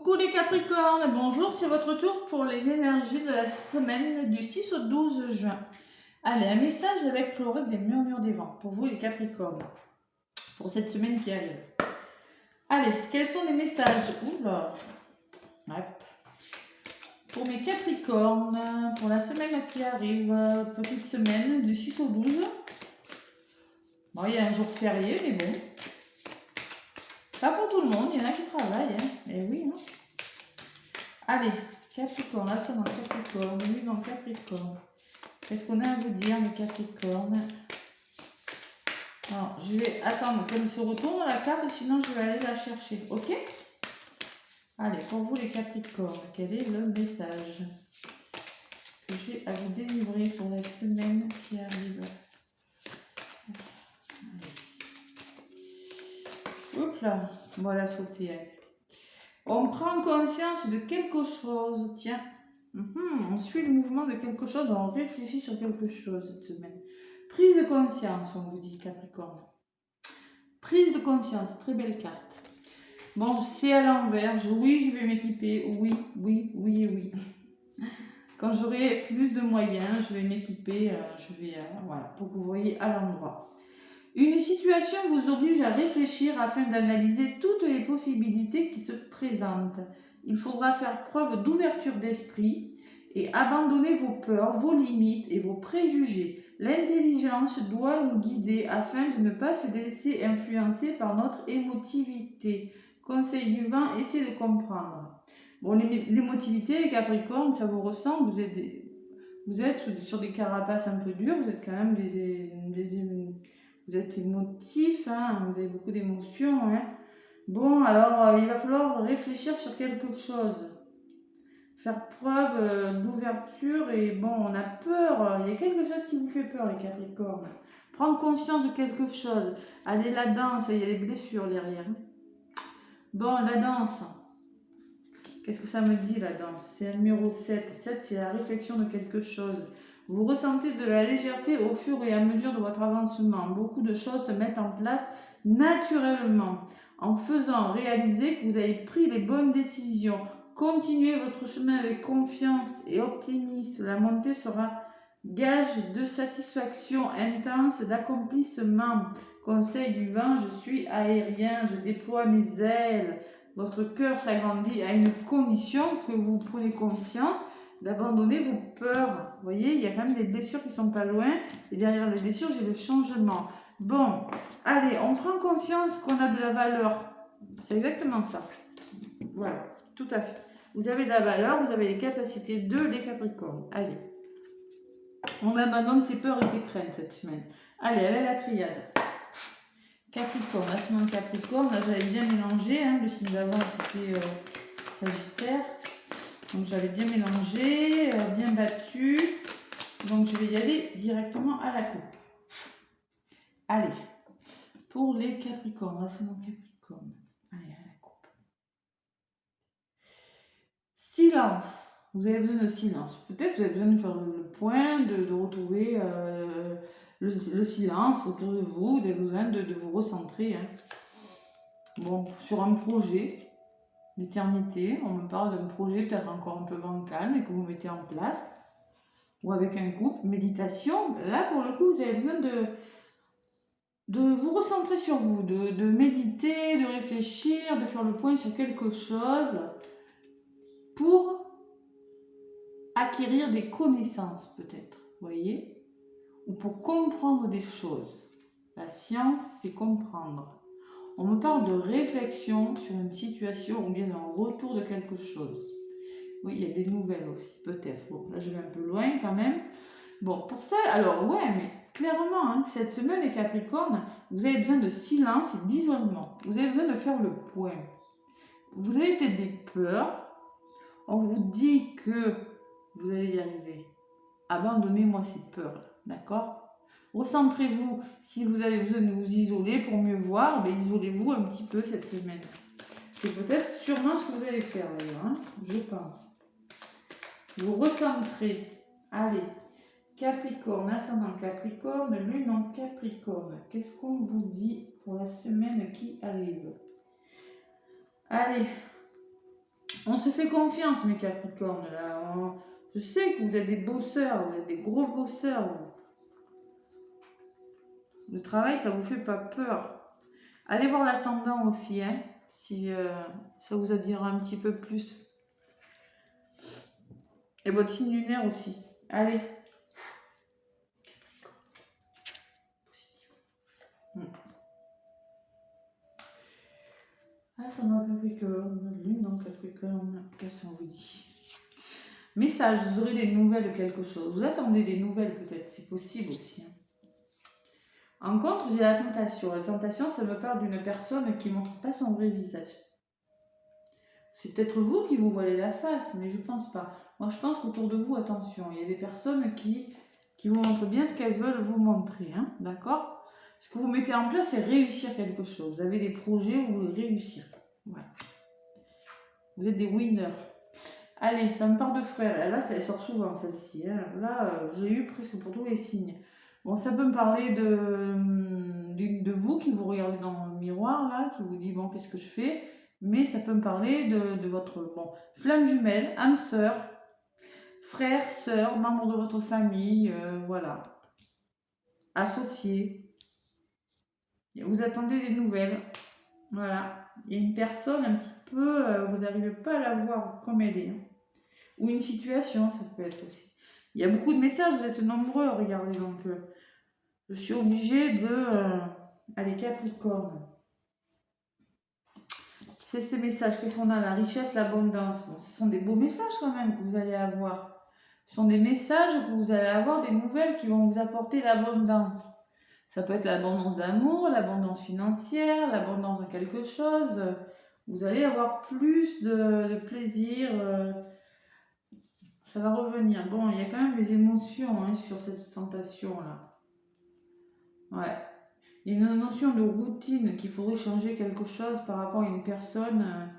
Coucou les Capricornes, bonjour, c'est votre tour pour les énergies de la semaine du 6 au 12 juin. Allez, un message avec l'oreille des murmures des vents pour vous les Capricornes, pour cette semaine qui arrive. Allez, quels sont les messages? Oula, hop. Pour mes Capricornes, pour la semaine qui arrive, petite semaine du 6 au 12. Bon, il y a un jour férié, mais bon. Pas pour tout le monde, il y en a qui travaillent, hein. Eh oui, hein. Allez, Capricorne, ascendant Capricorne, lune en Capricorne. Qu'est-ce qu'on a à vous dire, mes Capricornes? Alors, je vais attendre qu'elle se retourne la carte, sinon je vais aller la chercher, ok? Allez, pour vous les Capricornes, quel est le message que j'ai à vous délivrer pour la semaine qui arrive? Oups là, voilà, sauté. On prend conscience de quelque chose, tiens. On suit le mouvement de quelque chose, on réfléchit sur quelque chose cette semaine. Prise de conscience, on vous dit Capricorne. Prise de conscience, très belle carte. Bon, c'est à l'envers. Oui, je vais m'équiper. Oui, oui, oui et oui. Quand j'aurai plus de moyens, je vais m'équiper. Voilà, pour que vous voyez à l'endroit. Une situation vous oblige à réfléchir afin d'analyser toutes les possibilités qui se présentent. Il faudra faire preuve d'ouverture d'esprit et abandonner vos peurs, vos limites et vos préjugés. L'intelligence doit nous guider afin de ne pas se laisser influencer par notre émotivité. Conseil du vent, essayez de comprendre. Bon, l'émotivité, les Capricornes, ça vous ressemble, vous êtes sur des carapaces un peu dures, vous êtes quand même vous êtes émotif, hein, vous avez beaucoup d'émotions. Hein. Bon, alors il va falloir réfléchir sur quelque chose. Faire preuve d'ouverture et bon, on a peur. Il y a quelque chose qui vous fait peur, les Capricornes. Prendre conscience de quelque chose. Allez, la danse, il y a les blessures derrière. Bon, la danse. Qu'est-ce que ça me dit, la danse? C'est le numéro 7. 7, c'est la réflexion de quelque chose. Vous ressentez de la légèreté au fur et à mesure de votre avancement. Beaucoup de choses se mettent en place naturellement en faisant réaliser que vous avez pris les bonnes décisions. Continuez votre chemin avec confiance et optimisme. La montée sera gage de satisfaction intense, d'accomplissement. Conseil du vent, je suis aérien, je déploie mes ailes. Votre cœur s'agrandit à une condition que vous prenez conscience d'abandonner vos peurs. Vous voyez, il y a quand même des blessures qui ne sont pas loin. Et derrière les blessures, j'ai le changement. Bon, allez, on prend conscience qu'on a de la valeur. C'est exactement ça. Voilà, tout à fait. Vous avez de la valeur, vous avez les capacités de les Capricornes. Allez. On abandonne ses peurs et ses craintes cette semaine. Allez, avec la triade. Capricorne, ascendant Capricorne, là j'avais bien mélangé, hein, le signe d'avant c'était Sagittaire, donc j'avais bien mélangé, bien battu, donc je vais y aller directement à la coupe. Allez, pour les Capricornes, ascendant Capricorne, allez à la coupe. Silence, vous avez besoin de silence, peut-être vous avez besoin de faire le point, de retrouver le silence autour de vous, vous avez besoin de vous recentrer. Hein. Bon, sur un projet, l'éternité, on me parle d'un projet peut-être encore un peu bancal, mais que vous mettez en place, ou avec un couple, méditation, là pour le coup vous avez besoin de vous recentrer sur vous, de méditer, de réfléchir, de faire le point sur quelque chose pour acquérir des connaissances peut-être, vous voyez, ou pour comprendre des choses. La science, c'est comprendre. On me parle de réflexion sur une situation ou bien d'un retour de quelque chose. Oui, il y a des nouvelles aussi, peut-être. Bon, là, je vais un peu loin quand même. Bon, pour ça, alors, ouais, mais clairement, hein, cette semaine, les Capricornes, vous avez besoin de silence et d'isolement. Vous avez besoin de faire le point. Vous avez peut-être des peurs. On vous dit que vous allez y arriver. Abandonnez-moi ces peurs-là, d'accord ? Recentrez-vous. Si vous avez besoin de vous isoler pour mieux voir, ben isolez-vous un petit peu cette semaine. C'est peut-être sûrement ce que vous allez faire d'ailleurs, hein, je pense. Vous recentrez. Allez, Capricorne, ascendant Capricorne, lune en Capricorne. Qu'est-ce qu'on vous dit pour la semaine qui arrive? Allez, On se fait confiance, mes Capricornes. Là. Je sais que vous êtes des bosseurs, vous êtes des gros bosseurs. Le travail, ça vous fait pas peur. Allez voir l'ascendant aussi, hein, si ça vous attire un petit peu plus. Et votre signe lunaire aussi. Allez. Ah, ça m'a Capricorne. Lune dans Capricorne. Qu'est-ce qu'on vous dit? Message, vous aurez des nouvelles de quelque chose. Vous attendez des nouvelles peut-être, c'est possible aussi. Hein. En contre, j'ai la tentation. La tentation, ça me parle d'une personne qui ne montre pas son vrai visage. C'est peut-être vous qui vous voilez la face, mais je ne pense pas. Moi, je pense qu'autour de vous, attention, il y a des personnes qui vous montrent bien ce qu'elles veulent vous montrer. Hein, d'accord? Ce que vous mettez en place, c'est réussir quelque chose. Vous avez des projets où vous voulez réussir. Voilà. Vous êtes des winners. Allez, ça me parle de frères. Là, ça sort souvent, celle-ci. Hein. Là, j'ai eu presque pour tous les signes. Bon, ça peut me parler de vous qui vous regardez dans le miroir, là, qui vous dit, bon, qu'est-ce que je fais? Mais ça peut me parler de votre flamme jumelle, âme sœur, frère, sœur, membre de votre famille, voilà. Associé. Vous attendez des nouvelles. Voilà. Il y a une personne un petit peu, vous n'arrivez pas à la voir comme elle est. Hein. Ou une situation, ça peut être aussi. Il y a beaucoup de messages, vous êtes nombreux à regarder, donc je suis obligée de... allez, Capricorne. C'est ces messages, qu'est-ce qu'on a? La richesse, l'abondance. Bon, ce sont des beaux messages quand même que vous allez avoir. Ce sont des messages que vous allez avoir, des nouvelles qui vont vous apporter l'abondance. Ça peut être l'abondance d'amour, l'abondance financière, l'abondance de quelque chose. Vous allez avoir plus de plaisir. Ça va revenir. Bon, il y a quand même des émotions hein, sur cette tentation-là. Ouais. Il y a une notion de routine qu'il faudrait changer quelque chose par rapport à une personne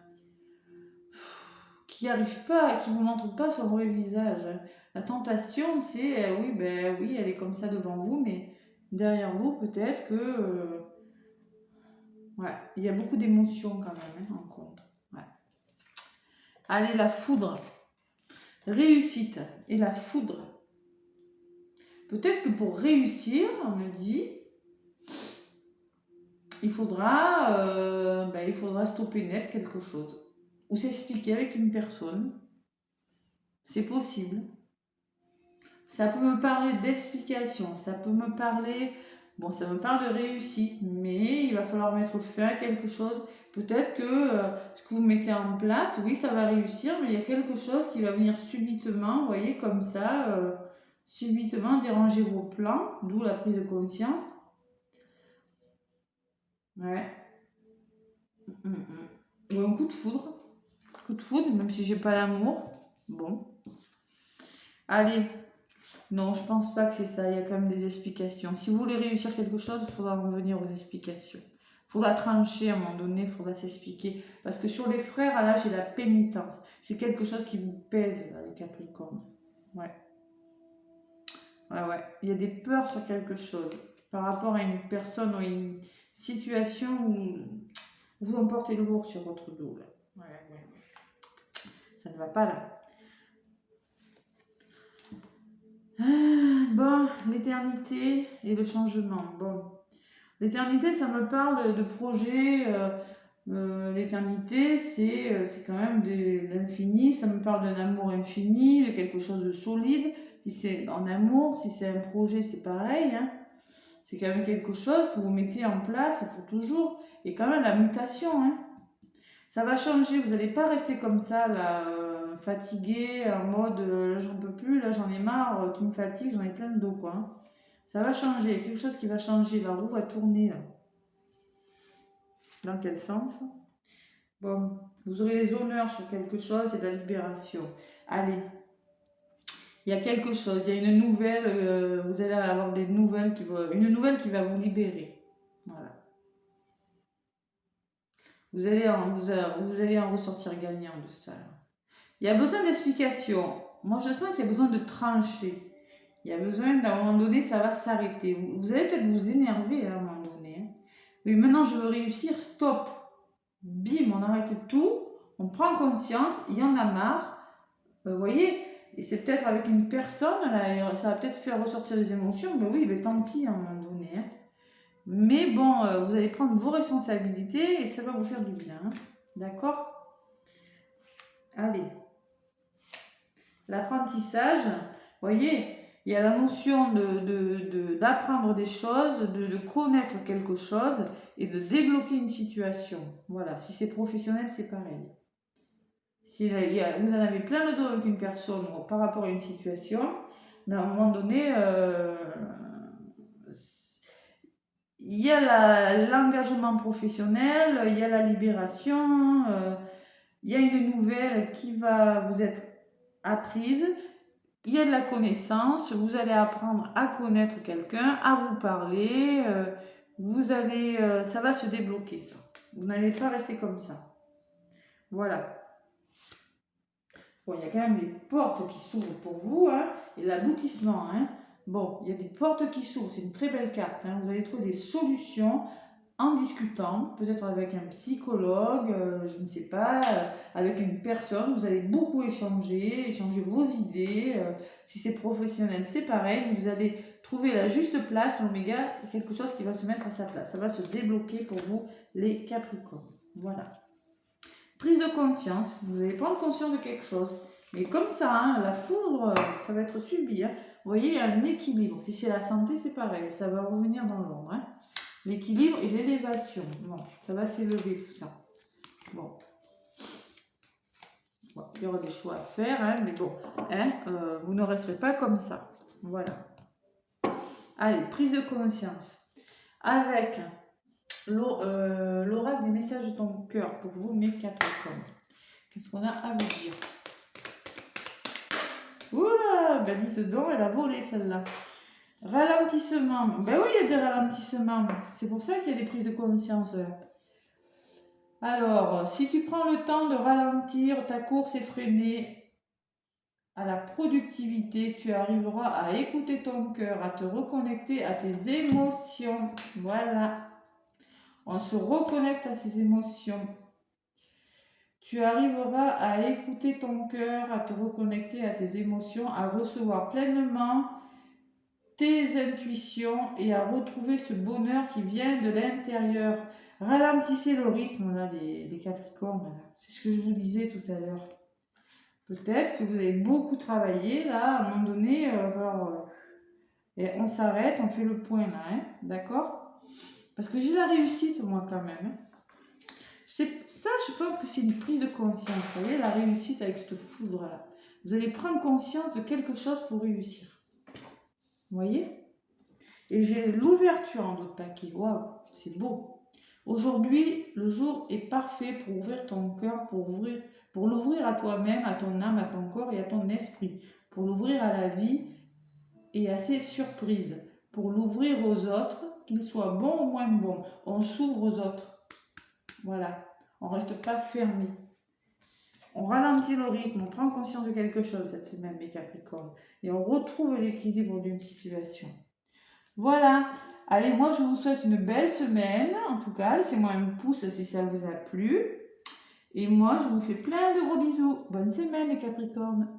qui n'arrive pas, qui ne vous montre pas son vrai visage. La tentation, c'est oui, ben oui, elle est comme ça devant vous, mais derrière vous, peut-être que ouais, il y a beaucoup d'émotions quand même hein, en compte. Ouais. Allez, la foudre. Réussite et la foudre. Peut-être que pour réussir, on me dit, il faudra stopper net quelque chose. Ou s'expliquer avec une personne. C'est possible. Ça peut me parler d'explication. Ça peut me parler... Bon, ça me parle de réussite. Mais il va falloir mettre fin à quelque chose. Peut-être que ce que vous mettez en place, oui, ça va réussir. Mais il y a quelque chose qui va venir subitement, vous voyez, comme ça... subitement déranger vos plans. D'où la prise de conscience. Ouais. Ou un coup de foudre. Coup de foudre, même si j'ai pas l'amour. Bon. Allez. Non, je pense pas que c'est ça. Il y a quand même des explications. Si vous voulez réussir quelque chose, il faudra revenir aux explications. Il faudra trancher à un moment donné, il faudra s'expliquer. Parce que sur les frères, là, j'ai la pénitence. C'est quelque chose qui vous pèse, là, les Capricornes. Ouais. Ouais. Il y a des peurs sur quelque chose. Par rapport à une personne ou une situation où vous emportez le lourd sur votre dos. Là. Ouais. Ça ne va pas là. Bon, l'éternité et le changement. Bon, l'éternité, ça me parle de projet. L'éternité, c'est quand même de l'infini. Ça me parle d'un amour infini, de quelque chose de solide. Si c'est en amour, si c'est un projet, c'est pareil. Hein. C'est quand même quelque chose que vous mettez en place pour toujours. Et quand même la mutation. Hein. Ça va changer. Vous n'allez pas rester comme ça là. Fatigué, en mode là j'en peux plus, là j'en ai marre, tu me fatigues, j'en ai plein le dos quoi. Hein. Ça va changer, il y a quelque chose qui va changer, la roue va tourner là. Dans quel sens? Bon, vous aurez les honneurs sur quelque chose et de la libération. Allez, il y a quelque chose, il y a une nouvelle, vous allez avoir des nouvelles une nouvelle qui va vous libérer. Voilà. Vous allez en ressortir gagnant de ça. Il y a besoin d'explications. Moi, je sens qu'il y a besoin de trancher. Il y a besoin d'un moment donné, ça va s'arrêter. Vous allez peut-être vous énerver à un moment donné. Oui, maintenant je veux réussir, stop. Bim, on arrête tout. On prend conscience, il y en a marre, vous voyez, et c'est peut-être avec une personne, là, ça va peut-être faire ressortir des émotions, mais oui, mais tant pis à un moment donné. Hein. Mais bon, vous allez prendre vos responsabilités et ça va vous faire du bien. Hein. D'accord? Allez. L'apprentissage, vous voyez, il y a la notion d'apprendre des choses, de connaître quelque chose et de débloquer une situation. Voilà, si c'est professionnel, c'est pareil. Si vous en avez plein le dos avec une personne par rapport à une situation, à un moment donné, il y a l'engagement professionnel, il y a la libération, il y a une nouvelle qui va vous être apprise, il y a de la connaissance, vous allez apprendre à connaître quelqu'un, à vous parler, ça va se débloquer ça. Vous n'allez pas rester comme ça. Voilà. Bon, il y a quand même des portes qui s'ouvrent pour vous, hein, et l'aboutissement, hein. Bon, il y a des portes qui s'ouvrent, c'est une très belle carte, hein. Vous allez trouver des solutions en discutant, peut-être avec un psychologue, je ne sais pas, avec une personne, vous allez beaucoup échanger vos idées, si c'est professionnel, c'est pareil, vous allez trouver la juste place, l'oméga, quelque chose qui va se mettre à sa place, ça va se débloquer pour vous, les Capricornes, voilà. Prise de conscience, vous allez prendre conscience de quelque chose. Mais comme ça, hein, la foudre, ça va être subi. Hein. Vous voyez, il y a un équilibre. Si c'est la santé, c'est pareil, ça va revenir dans l'ombre. Hein. L'équilibre et l'élévation. Bon, ça va s'élever tout ça. Bon. Bon, il y aura des choix à faire, hein, mais bon, hein, vous ne resterez pas comme ça. Voilà. Allez, prise de conscience. Avec l'oracle des messages de ton cœur pour vous, mes Capricornes. Qu'est-ce qu'on a à vous dire? Oula, ben dis donc, elle a volé celle-là. Ralentissement. Ben oui, il y a des ralentissements. C'est pour ça qu'il y a des prises de conscience. Alors, si tu prends le temps de ralentir ta course effrénée à la productivité, tu arriveras à écouter ton cœur, à te reconnecter à tes émotions. Voilà. On se reconnecte à ses émotions. Tu arriveras à écouter ton cœur, à te reconnecter à tes émotions, à recevoir pleinement tes intuitions et à retrouver ce bonheur qui vient de l'intérieur. Ralentissez le rythme, là, les Capricornes. C'est ce que je vous disais tout à l'heure. Peut-être que vous avez beaucoup travaillé, là, à un moment donné, et on s'arrête, on fait le point, là, hein, d'accord? Parce que j'ai la réussite, moi, quand même. Hein. Ça, je pense que c'est une prise de conscience. Vous savez, la réussite avec cette foudre-là. Vous allez prendre conscience de quelque chose pour réussir. Vous voyez? Et j'ai l'ouverture en d'autres paquets. Waouh, c'est beau. Aujourd'hui, le jour est parfait pour ouvrir ton cœur, pour l'ouvrir à toi-même, à ton âme, à ton corps et à ton esprit. Pour l'ouvrir à la vie et à ses surprises. Pour l'ouvrir aux autres, qu'ils soient bons ou moins bons. On s'ouvre aux autres. Voilà, on ne reste pas fermé. On ralentit le rythme, on prend conscience de quelque chose cette semaine, mes Capricornes. Et on retrouve l'équilibre d'une situation. Voilà. Allez, moi je vous souhaite une belle semaine. En tout cas, laissez-moi un pouce si ça vous a plu. Et moi, je vous fais plein de gros bisous. Bonne semaine, les Capricornes.